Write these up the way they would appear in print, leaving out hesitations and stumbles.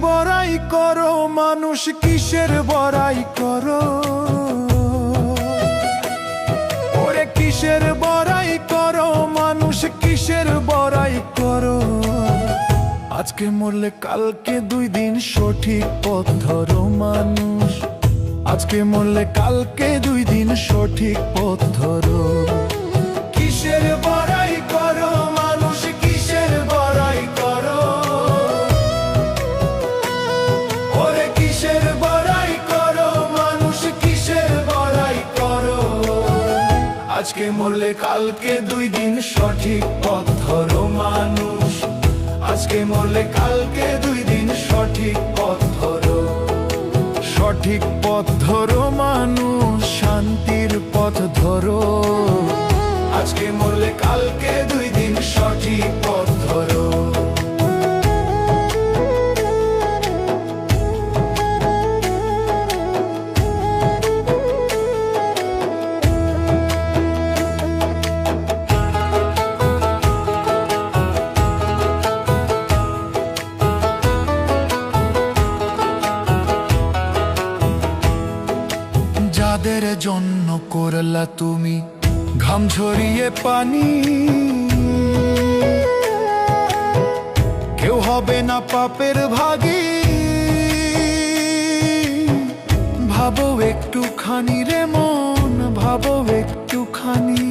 বড়াই করো মানুষ, কিসের বড়াই করো? ওরে কিসের বড়াই করো মানুষ, কিসের বড়াই করো? আজকে মরলে কালকে 2 দিন সঠিক পথ ধরো মানুষ। আজকে মরলে কালকে 2 দিন সঠিক পথ ধরো। কিসের বড়াই করো মানুষ, কিসের বড়াই করো? ওরে কিসের বড়াই করো মানুষ, কিসের বড়াই করো? আজকে মরলে কালকে 2 দিন সঠিক পথ ধরো মানুষ। আজকে মরলে কালকে 2 দিন সঠিক পথ ধরো। সঠিক পথ ধরো মানুষ, শান্তির পথ ধরো। আজকে মরলে কালকে 2 দিন সঠিক পথ ধরো। যাদের জন্য করলা তুমি ঘাম ঝরিয়ে পানি, কেউ হবে না পাপের ভাগী। ভাবো একটুখানি রে মন, ভাবো একটুখানি।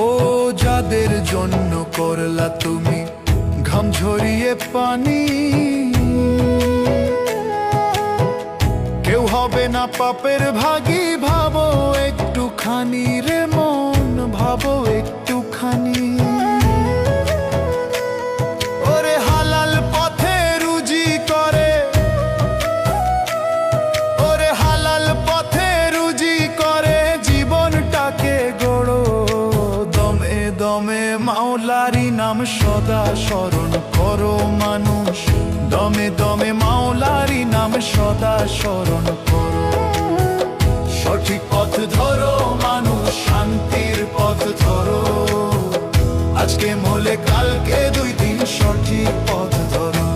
ও যাদের জন্য করলা তুমি ঘাম ঝরিয়ে পানি, কেউ হবে না পাপের ভাগী। ভাবো একটুখানি রে মন, ভাবো একটুখানি। ওরে হালাল পথে রুজি করে, ওরে হালাল পথে রুজি করে জীবনটাকে গড়ো। দমে দমে মাওলারি নাম সদা স্মরণ করো মানুষ। দমে দমে মাওলারি নাম সদা স্মরণ করো। সঠিক পথ ধরো মানুষ, শান্তির পথ ধরো। আজকে মরলে কালকে 2 দিন সঠিক পথ ধরো।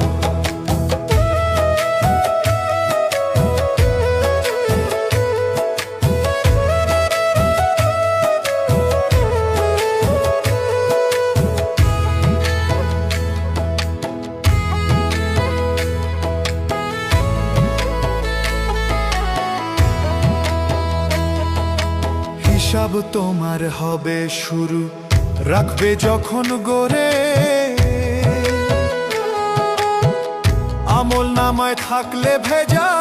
হিসাব তোমার হবে শুরু, রাখবে যখন গড়ে। আমল নামায় থাকলে ভেজাল,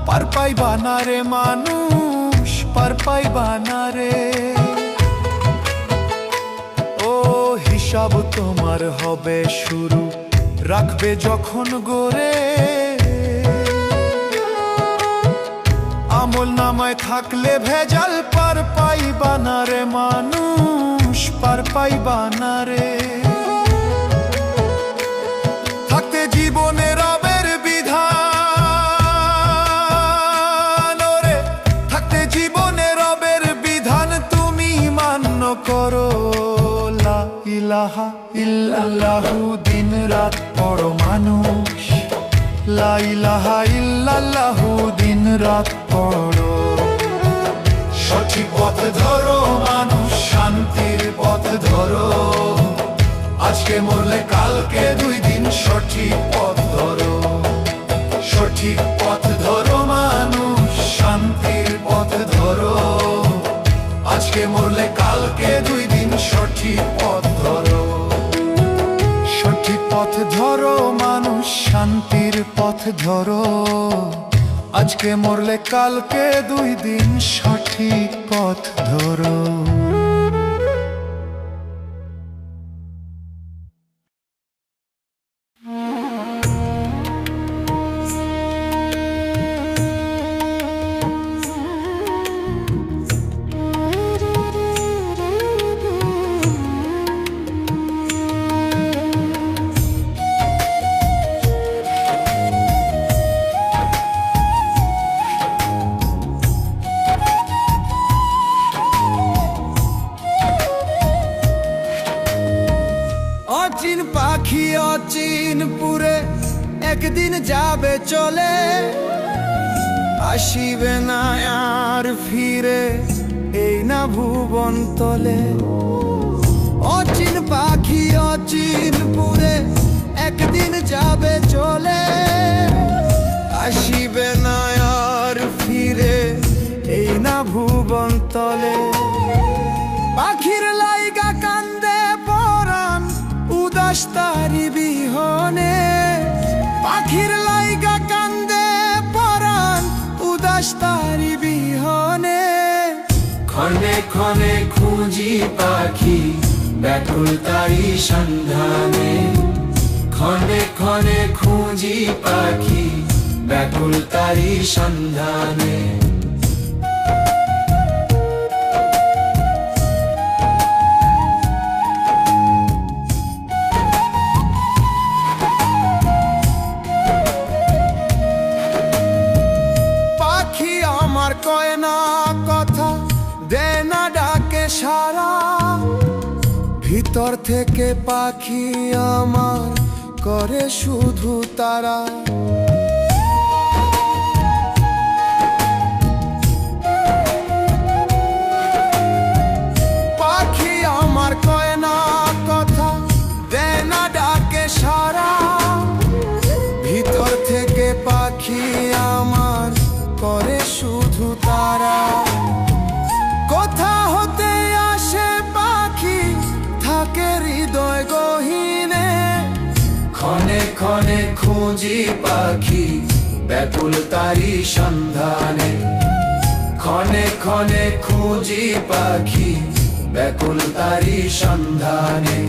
পার পাইবা না রে মানুষ, পার পাইবা না রে। ও হিসাব তোমার হবে শুরু, রাখবে যখন গড়ে। আমল নামায় থাকলে ভেজাল, পার পাইবা না রে মানুষ, পার পাইবা না রে। থাকতে জীবনে রবের বিধান, ওরে থাকতে জীবনে রবের বিধান তুমি মান্য করো। লা ইলাহা ইল্লাল্লাহু দিন রাত পড়ো মানুষ। লা ইলাহা ইল্লাল্লাহু দিন রাত পড়ো। সঠিক পথ ধরো মানুষ, শান্তির পথ ধরো। আজকে মরলে কালকে 2 দিন সঠিক পথ ধরো। সঠিক পথ ধরো মানুষ, শান্তির পথ ধরো। আজকে মরলে কালকে 2 দিন সঠিক পথ ধরো। সঠিক পথ ধরো মানুষ, শান্তির পথ ধরো। আজকে মরলে কালকে 2 দিন সঠিক পথ ধরো। অচিনপুরে একদিন যাবে চলে, আসিবে না আর ফিরে এই না ভুবন তলে। অচিন পাখি অচিনপুরে একদিন যাবে চলে, আসিবে না আর ফিরে এই না ভুবন তলে। পাখির লাইগা কান্দে পরাণ উদাস তারি বিহনে, পাখির লাইগা কান্দে পরাণ উদাস তারি বিহনে। ক্ষণে ক্ষণে খুঁজি পাখি ব্যাকুল তারি সন্ধানে, ক্ষণে ক্ষণে খুঁজি পাখি ব্যাকুল তারি সন্ধানে। পাখি আমার কয় না কথা, দে না ডাকে সারা, ভিতর থেকে পাখি আমার করে শুধু তারা। পাখি আমার কয় না কথা, দে না ডাকে সারা, ভিতর থেকে পাখি আমার করে শুধু তারা। কোথা হতে আসে পাখি থাকে হৃদয় গহীনে, ক্ষণে ক্ষণে খুঁজি পাখি ব্যাকুল তারি সন্ধানে, ক্ষণে ক্ষণে খুঁজি পাখি ব্যাকুল তারি সন্ধানে।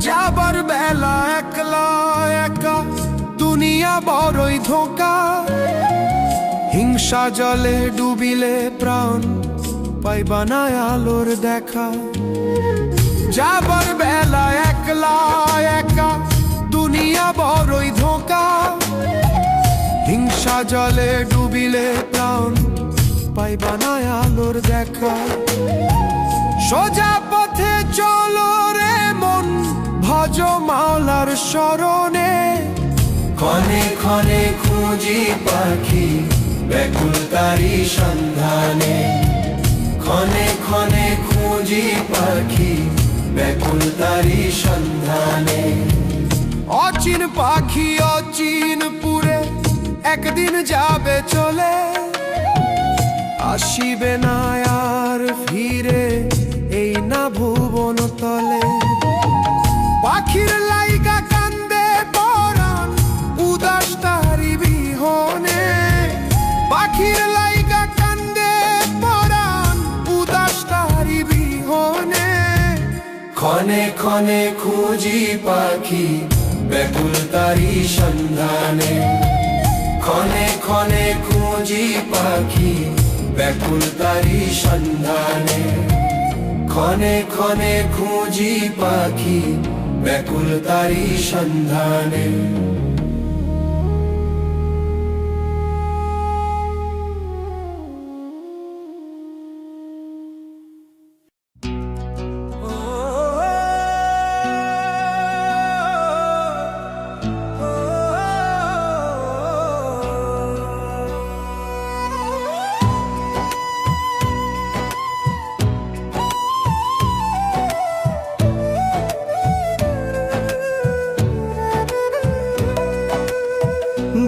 যাবার বেলা একলা একা দুনিয়া বড়ই ধোঁকা, হিংসা জলে ডুবিলে প্রাণ পাইবা না আলোর দেখা। যাবার বেলা একলা একা দুনিয়া বড়ই ধোঁকা, হিংসা জলে ডুবিলে প্রাণ পাইবা না আলোর দেখা। সোজা পথে চলো রে মন ভজ মাওলার শরণে, ক্ষণে ক্ষণে খুঁজি পাখি ব্যাকুল তারি সন্ধানে, ক্ষণে ক্ষণে খুঁজি পাখি ব্যাকুল তারি সন্ধানে। অচিন পাখি অচিনপুরে একদিন যাবে চলে, আসিবে না আর ফিরে এই না ভুবন তলে। পাখির লাইগা কান্দে পরাণ উদাস তারি বিহনে, পাখির লাইগা কান্দে পরাণ উদাস তারি বিহনে। ক্ষণে ক্ষণে খুঁজি পাখি ব্যাকুল তারি সন্ধানে, ক্ষণে ক্ষণে খুঁজি পাখি ব্যাকুল তারি সন্ধানে, ক্ষণে ক্ষণে খুঁজি পাখি ব্যাকুল তারি সন্ধানে।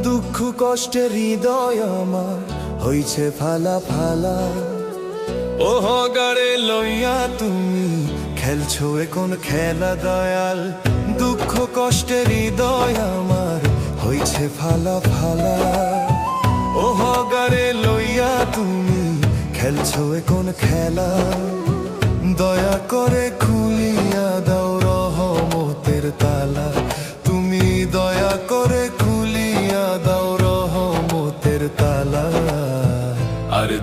দুঃখ কষ্টে হৃদয় আমার হইছে ফালা ফালা, ওহ গাড়ে লইয়া তুমি খেলছো এখন খেলা দয়াল। দুঃখ কষ্টে হৃদয় আমার হইছে ফালা ফালা, ওহ গাড়ে লইয়া তুমি খেলছো এখন খেলা। দয়া করে খুলিয়া দাও রহমতের তালা, তুমি দয়া করে খুলিয়া দাও রহমতের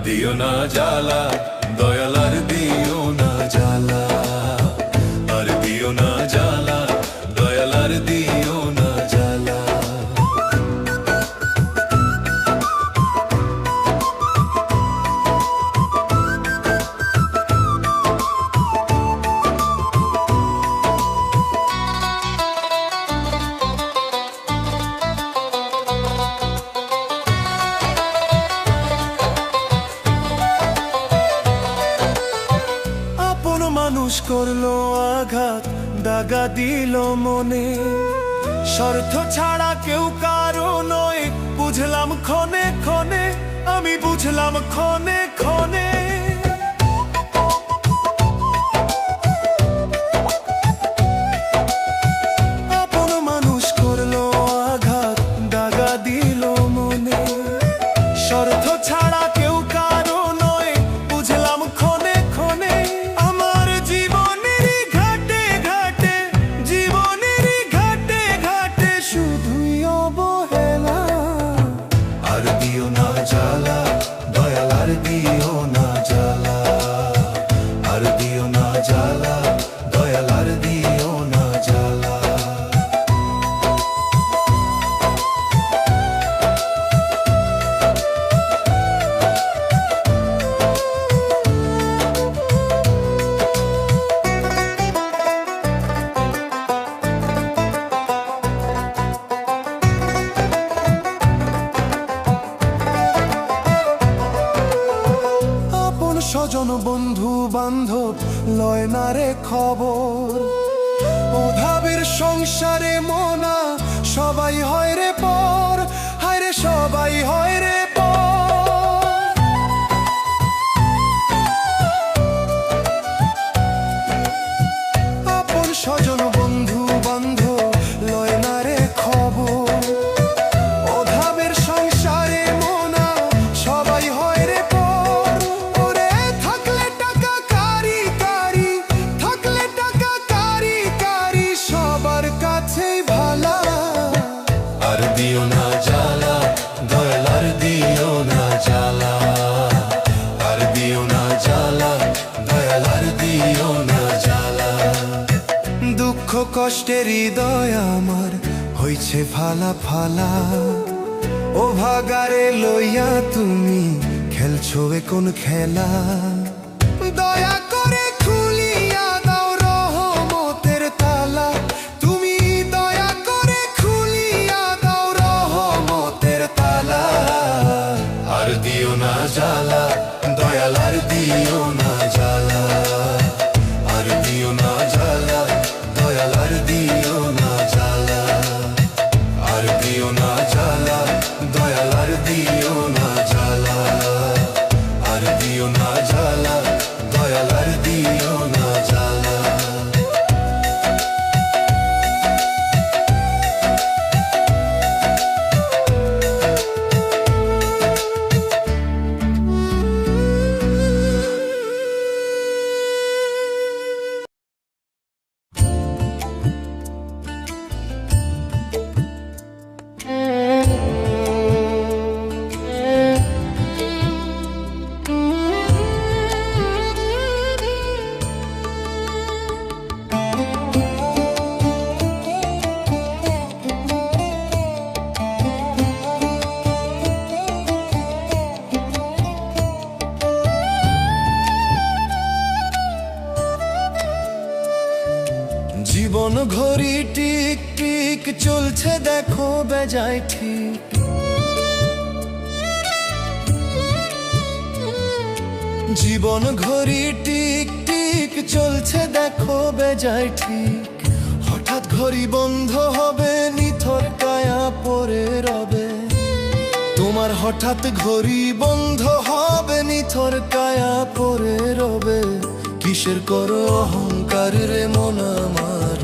দিও না জ্বালা দয়াল আর দিও না জ্বালা আর দিও না জ্বালা দয়াল আর দিও না জ্বালা মানুষ করলো আঘাত দাগা দিল মনে স্বার্থ ছাড়া কেউ কারো নয় বুঝলাম ক্ষণে ক্ষণে আমি বুঝলাম ক্ষণে ক্ষণে আপন মানুষ করলো আঘাত দাগা দিল মনে স্বার্থ ছাড়া কেউ কারো নয় বুঝলাম ক্ষণে ক্ষণে স্বজন বন্ধু বান্ধব লয় না রে খবর অভাবের সংসারে মনা সবাই হয় রে পর হায় রে সবাই হয় রে পর আপন স্বজন বন্ধু বান্ধব লয় না রে খবর অভাবের সংসারে মনা সবাই হয় রে দিও না জ্বালা দয়াল আর দিও না জ্বালা আর দিও না জ্বালা দয়াল আর দিও না জ্বালা দুঃখ কষ্টের হৃদয় আমার হইছে ফালা ফালা ও ভাগারে লইয়া তুমি খেলছো কোন খেলা দয়া করে খুলিয়া দাও রহমতের তালা তুমি দয়া করে খুলিয়া দাও রহমতের তালা আর দিও না জ্বালা দয়াল আর দিও না জ্বালা আর দিও না জ্বালা দয়াল আর দিও না জ্বালা আর দিও না জ্বালা দয়াল আর দিও না জ্বালা আর দিও না জ্বালা দয়াল আর দিও না জ্বালা জীবন ঘড়ি টিক টিক চলছে দেখো বেজায় ঠিক জীবন ঘড়ি টিক টিক চলছে দেখো বেজায় ঠিক হঠাৎ ঘড়ি বন্ধ হবে নিথর কায়া পড়ে রবে তোমার হঠাৎ ঘড়ি বন্ধ হবে নিথর কায়া পড়ে রবে কিসের করো অহংকার রে মন আমার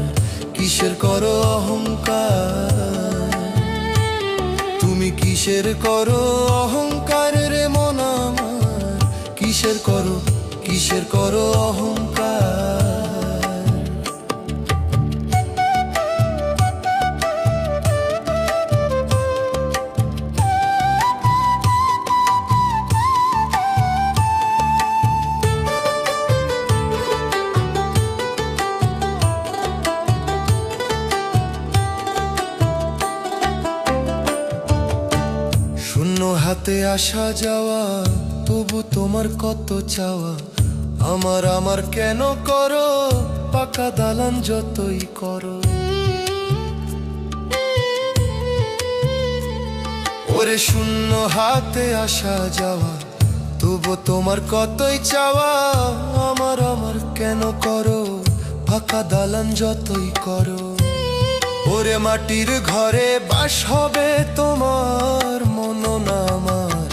কিসের করো অহংকার তুমি কিসের করো অহংকার রে মন আমার কিসের করো অহংকার হাতে আসা যাওয়া, তবু তোমার কত চাওয়া। আমার আমার কেন করো, পাকা দালান যতই করো। ওরে শূন্য হাতে আসা যাওয়া, তবু তোমার কতই চাওয়া। আমার আমার কেন করো, পাকা দালান যতই করো। ওরে মাটির ঘরে বাস হবে তোমার, মন না আমার।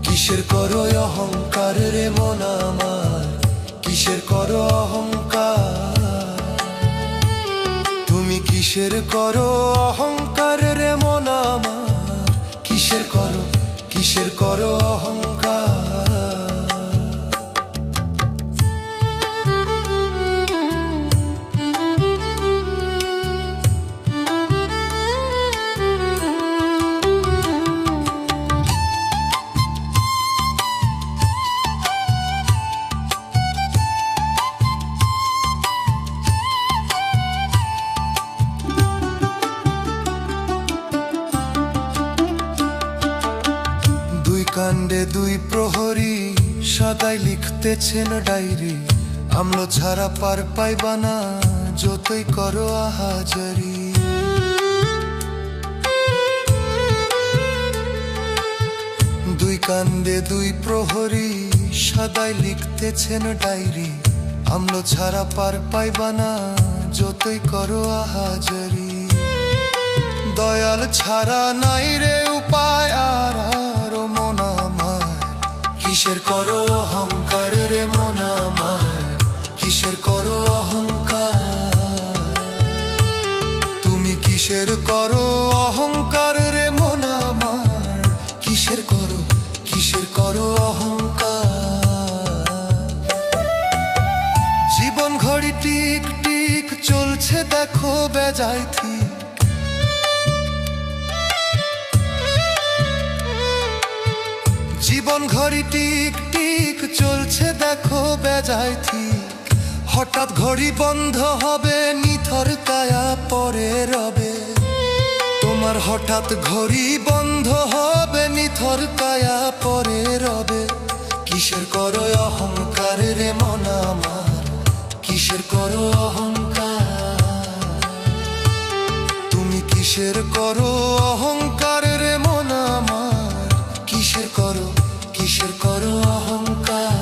কিসের করো অহংকার রে মন আমার, কিসের করো অহংকার। তুমি কিসের করো অহংকার রে মন আমার, কিসের করো অহংকার। কাণ্ডে দুই প্রহরী সদাই লিখতেছেন ডায়েরি। আমলো ছাড়া পার পাইবা না, যতই করো আহাজারি। দুই কাণ্ডে দুই প্রহরী সদাই লিখতেছেন ডায়েরি। আমলো ছাড়া পার পাইবা না, যতই করো আহাজারি। দয়াল ছাড়া নাই রে উপায় আর মন আমার। কিসের করো অহংকার রে মন আমার, কিসের করো অহংকার। তুমি কিসের করো অহংকার রে মন আমার, কিসের করো অহংকার। জীবন ঘড়ি টিক টিক চলছে দেখো বেজায় ঠিক। জীবন ঘড়ি টিক টিক চলছে দেখো বেজায় ঠিক। হঠাৎ ঘড়ি বন্ধ হবে, নিথর কায়া পরে রবে। তোমার হঠাৎ ঘড়ি বন্ধ হবে, নিথর কায়া পরে রবে। কিসের করো অহংকার রে মন আমার, কিসের করো অহংকার। তুমি কিসের করো অহংকার রে মন আমার, কিসের করো অহংকার।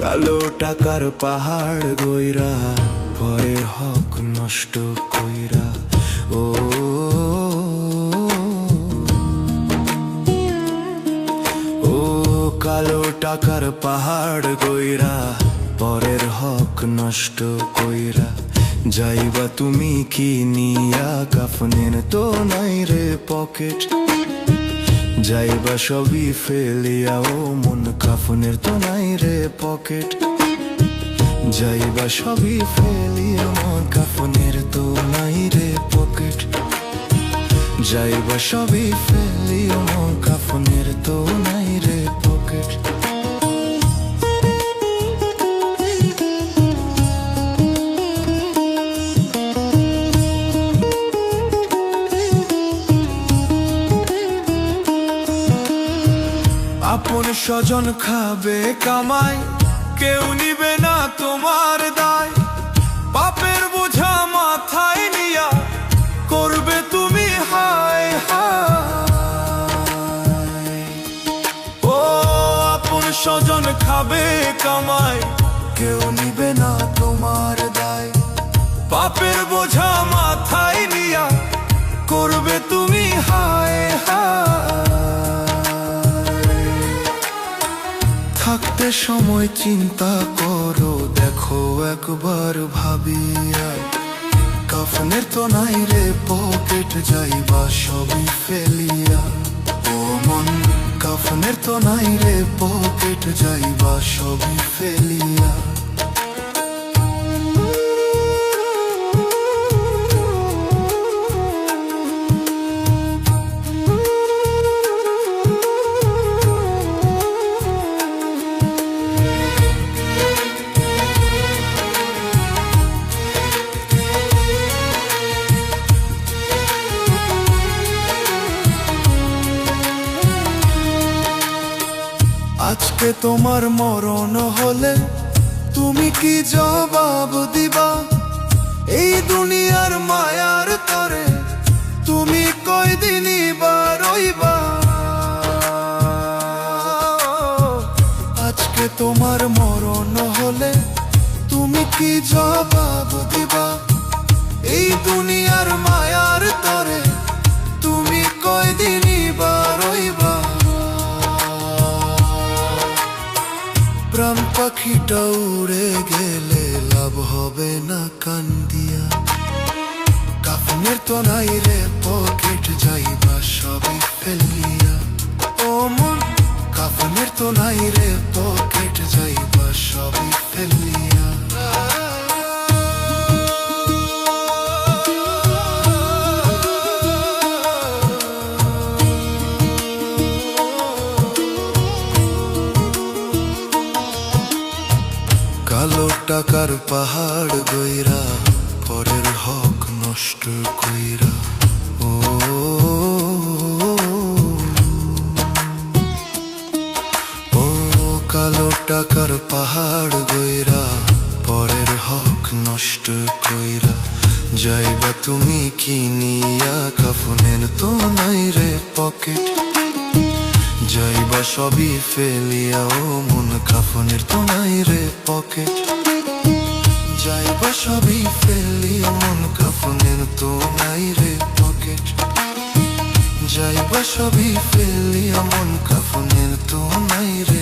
কালো টাকার পাহাড় গইরা, পরের হক নষ্ট কইরা। ও ও কালো টাকার পাহাড় গইরা, পরের হক নষ্ট কইরা। যাইবা তুমি কি নিয়া, কাফনের তো নাই রে পকেট। যাইবা সবই ফেলিয়া ও মন, কাফনের তো নাই রে পকেট। যাইবা সবই ফেলিয়া মন, কাফনের তো নাই রে পকেট। যাইবা সবই ফেলিয়া মন, কাফনের তো নাই রে পকেট। আপন স্বজন খাবে কামাই, কেউ নিবে না তোমার দায়। পাপের বোঝা মাথায় নিয়া, করবে তুমি হায় হায়। ও আপন স্বজন খাবে কামাই, কেউ নিবে না তোমার দায়। পাপের বোঝা মাথায় নিয়া, করবে তুমি হায় হায়। থাকতে সময় চিন্তা করো, দেখো একবার ভাবিয়া কাফনের তো নাই রে পকেট যাইবা সবই ফেলিয়া ও মন কাফনের তো নাই রে পকেট যাইবা সবই ফেলিয়া আজকে তোমার মরণ হলে তুমি কি জবাব দিবা এই দুনিয়ার মায়ার তরে তুমি কয়দিনই বা রইবা আজকে তোমার মরণ হলে তুমি কি জবাব দিবা এই দুনিয়ার মায়ার তরে তুমি কয়দিনই বা রইবা প্রাণ পাখিটা উড়ে গেলে লাভ হবে না কান্দিয়া কাফনের তো নাই রে পকেট যাইবা সবই ফেলিয়া ও মন কাফনের তো নাই রে পকেট যাইবা সবই ফেলিয়া কালো টাকার পাহাড় গইরা পরের হক নষ্ট কইরা ও ও কালো টাকার পাহাড় গইরা পরের হক নষ্ট কইরা যাইবা তুমি কিনিয়া কাফনের তো নাই রে পকেট যাইবা সবই ফেলিয়া ও মন কাফনের তো নাই রে পকেট যাইবা সবই ফেলিয়া মন কাফনের তো নাই রে পকেট যাইবা সবই ফেলিয়া মন কাফনের তো নাই রে